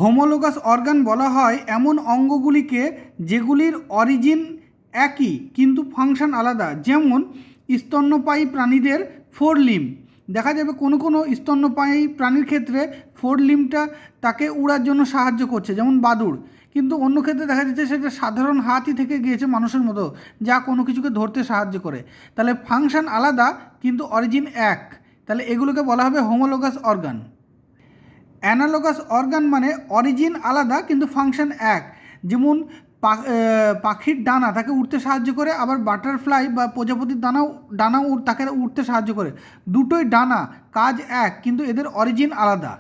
Homologous organ বলা হয় এমন অঙ্গগুলিকে যেগুলির অরিজিন একই কিন্তু ফাংশন আলাদা, যেমন স্তন্যপায়ী প্রাণীদের ফোর লিম্ব। দেখা যাবে কোনো কোনো স্তন্যপায়ী প্রাণীর ক্ষেত্রে ফোর লিম্বটা তাকে উড়ার জন্য সাহায্য করছে, যেমন বাদুড়, কিন্তু অন্য ক্ষেত্রে দেখা যাচ্ছে সেটা সাধারণ হাতই থেকে গিয়েছে মানুষের মতো, যা কোনো কিছুকে ধরতে সাহায্য করে। তাহলে ফাংশন আলাদা কিন্তু অরিজিন এক, তাহলে এগুলোকে বলা হবে হোমোলোগাস অর্গান। অ্যানালোগাস অর্গান মানে অরিজিন আলাদা কিন্তু ফাংশন এক, যেমন পাখির ডানা তাকে উঠতে সাহায্য করে, আবার বাটারফ্লাই বা প্রজাপতির ডানাও তাকে উঠতে সাহায্য করে। দুটোই ডানা, কাজ এক, কিন্তু এদের অরিজিন আলাদা।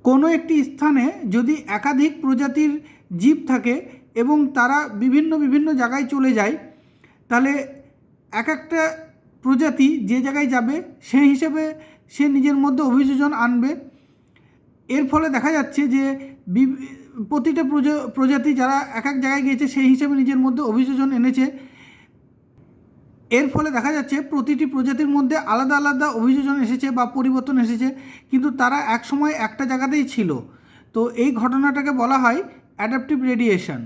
কোনো একটি স্থানে যদি একাধিক প্রজাতির জীব থাকে এবং তারা বিভিন্ন বিভিন্ন জায়গায় চলে যায়, তাহলে এক একটা প্রজাতি যে জায়গায় যাবে সেই হিসেবে সে নিজের মধ্যে অভিযোজন আনবে। এর ফলে দেখা যাচ্ছে যে প্রতিটা প্রজাতি যারা এক এক জায়গায় গিয়েছে সেই হিসেবে নিজের মধ্যে অভিযোজন এনেছে। এর ফলে দেখা যাচ্ছে প্রতিটি প্রজাতির মধ্যে আলাদা আলাদা অভিযোজন এসেছে বা পরিবর্তন এসেছে, কিন্তু তারা একসময় একটা জায়গাতেই ছিল। তো এই ঘটনাটাকে বলা হয় অ্যাডাপটিভ রেডিয়েশন।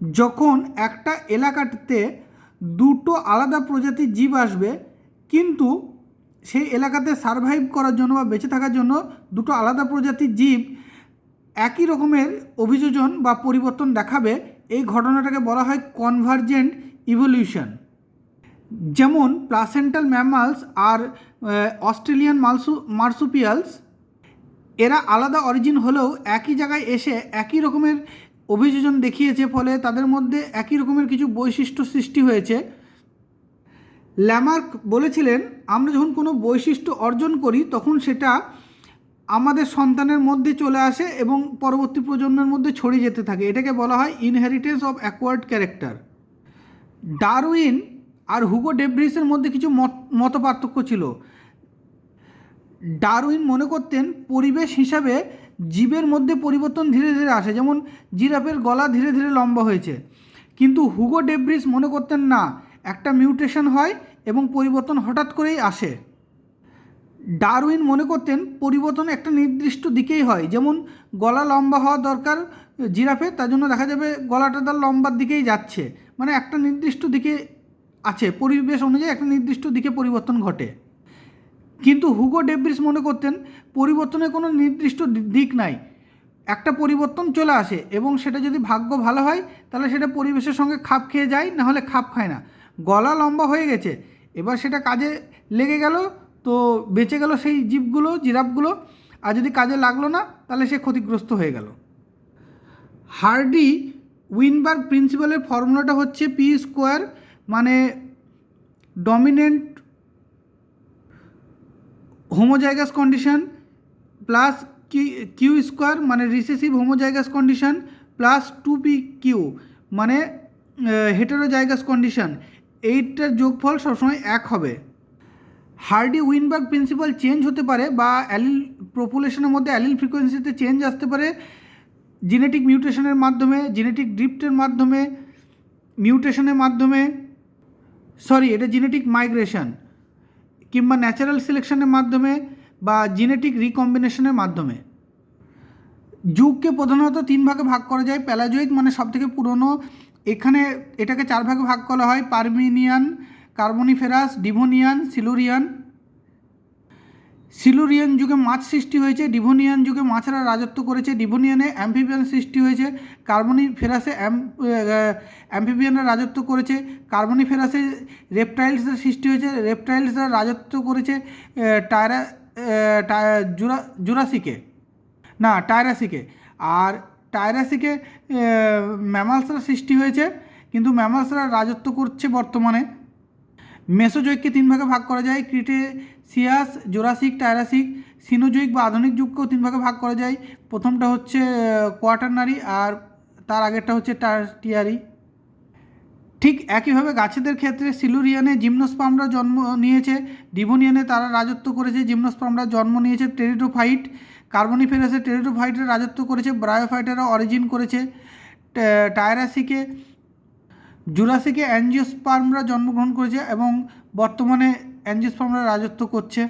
যখন একটা এলাকাতে দুটো আলাদা প্রজাতির জীব আসবে, কিন্তু সেই এলাকাতে সারভাইভ করার জন্য বা বেঁচে থাকার জন্য দুটো আলাদা প্রজাতির জীব একই রকমের অভিযোজন বা পরিবর্তন দেখাবে, এই ঘটনাটাকে বলা হয় কনভার্জেন্ট ইভলিউশন। যেমন প্লাসেন্টাল ম্যামালস আর অস্ট্রেলিয়ান মার্সুপিয়ালস, এরা আলাদা অরিজিন হলেও একই জায়গায় এসে একই রকমের অভিযোজন দেখিয়েছে, ফলে তাদের মধ্যে একই রকমের কিছু বৈশিষ্ট্য সৃষ্টি হয়েছে। ল্যামার্ক বলেছিলেন, আমরা যখন কোনো বৈশিষ্ট্য অর্জন করি তখন সেটা আমাদের সন্তানের মধ্যে চলে আসে এবং পরবর্তী প্রজন্মের মধ্যে ছড়িয়ে যেতে থাকে। এটাকে বলা হয় inheritance of acquired character. Darwin আর হুগো ডেভরিসের মধ্যে কিছু মত পার্থক্য ছিল। ডারউইন মনে করতেন পরিবেশ হিসাবে জীবের মধ্যে পরিবর্তন ধীরে ধীরে আসে, যেমন জিরাফের গলা ধীরে ধীরে লম্বা হয়েছে, কিন্তু হুগো ডেভরিস মনে করতেন না, একটা মিউটেশন হয় এবং পরিবর্তন হঠাৎ করেই আসে। ডারউইন মনে করতেন পরিবর্তন একটা নির্দিষ্ট দিকেই হয়, যেমন গলা লম্বা হওয়া দরকার জিরাফের, তার জন্য দেখা যাবে গলাটা তার লম্বার দিকেই যাচ্ছে, মানে একটা নির্দিষ্ট দিকে আছে, পরিবেশ অনুযায়ী একটা নির্দিষ্ট দিকে পরিবর্তন ঘটে। কিন্তু হুগো ডেভরিস মনে করতেন পরিবর্তনের কোনো নির্দিষ্ট দিক নাই, একটা পরিবর্তন চলে আসে এবং সেটা যদি ভাগ্য ভালো হয় তাহলে সেটা পরিবেশের সঙ্গে খাপ খেয়ে যায়, না হলে খাপ খায় না। গলা লম্বা হয়ে গেছে, এবার সেটা কাজে লেগে গেল, তো বেঁচে গেল সেই জীবগুলো, জিরাফগুলো, আর যদি কাজে লাগলো না তাহলে সে ক্ষতিগ্রস্ত হয়ে গেল। হার্ডি উইনবার্গ প্রিন্সিপালের ফর্মুলাটা হচ্ছে পি স্কোয়ার মানে dominant homozygous condition plus Q square মানে recessive homozygous condition plus 2pq মানে হেটেরোজাইগাস কন্ডিশন, এইটার যোগফল সবসময় এক হবে। হার্ডি উইনবার্গ প্রিন্সিপাল চেঞ্জ হতে পারে বা অ্যালিল পপুলেশনের মধ্যে অ্যালিল ফ্রিকোয়েন্সিতে চেঞ্জ আসতে পারে জেনেটিক মিউটেশনের মাধ্যমে, জেনেটিক ড্রিফটের মাধ্যমে, মিউটেশনের মাধ্যমে, এটা জেনেটিক মাইগ্রেশন, কিংবা ন্যাচারাল সিলেকশনের মাধ্যমে বা জেনেটিক রিকম্বিনেশনের মাধ্যমে। যুগকে প্রধানত তিন ভাগে ভাগ করা যায়। প্যালাজোইক মানে সবথেকে পুরনো, এখানে এটাকে চার ভাগে ভাগ করা হয়: পারমিনিয়ান, কার্বনিফেরাস, ডিভোনিয়ান, সিলুরিয়ান। সিলুরিয়ান যুগে মাছ সৃষ্টি হয়েছে, ডিভোনিয়ান যুগে মাছেরা রাজত্ব করেছে, ডিভোনিয়ানে অ্যাম্ফিবিয়ান সৃষ্টি হয়েছে, কার্বনিফেরাসে অ্যাম্ফিবিয়ানরা রাজত্ব করেছে, কার্বনিফেরাসে রেপটাইলসের সৃষ্টি হয়েছে, রেপটাইলসরা রাজত্ব করেছে টাইরাসিকে, আর টাইরাসিকে ম্যামালসরা সৃষ্টি হয়েছে, কিন্তু ম্যামালসরা রাজত্ব করছে বর্তমানে। মেসোজোইককে তিন ভাগে ভাগ করা যায়: ক্রিটেসিয়াস, জুরাসিক, টাইরাসিক। সিনোজোইক বা আধুনিক যুগকেও তিন ভাগে ভাগ করা যায়। প্রথমটা হচ্ছে কোয়াটারনারি আর তার আগেরটা হচ্ছে টারটিয়ারি। ঠিক একইভাবে গাছেদের ক্ষেত্রে সিলুরিয়ানে জিমনোস্পার্মরা জন্ম নিয়েছে, ডিভোনিয়ানে তারা রাজত্ব করেছে, জিমনোস্পার্মরা জন্ম নিয়েছে। টেরিডোফাইট, কার্বনিফেরাসে টেরিডোফাইটের রাজত্ব করেছে, ব্রায়োফাইটেরা অরিজিন করেছে। জুরাসিকে অ্যাঞ্জিওস্পার্মরা জন্মগ্রহণ করেছে এবং বর্তমানে অ্যাঞ্জিওস্পার্মরা রাজত্ব করছে।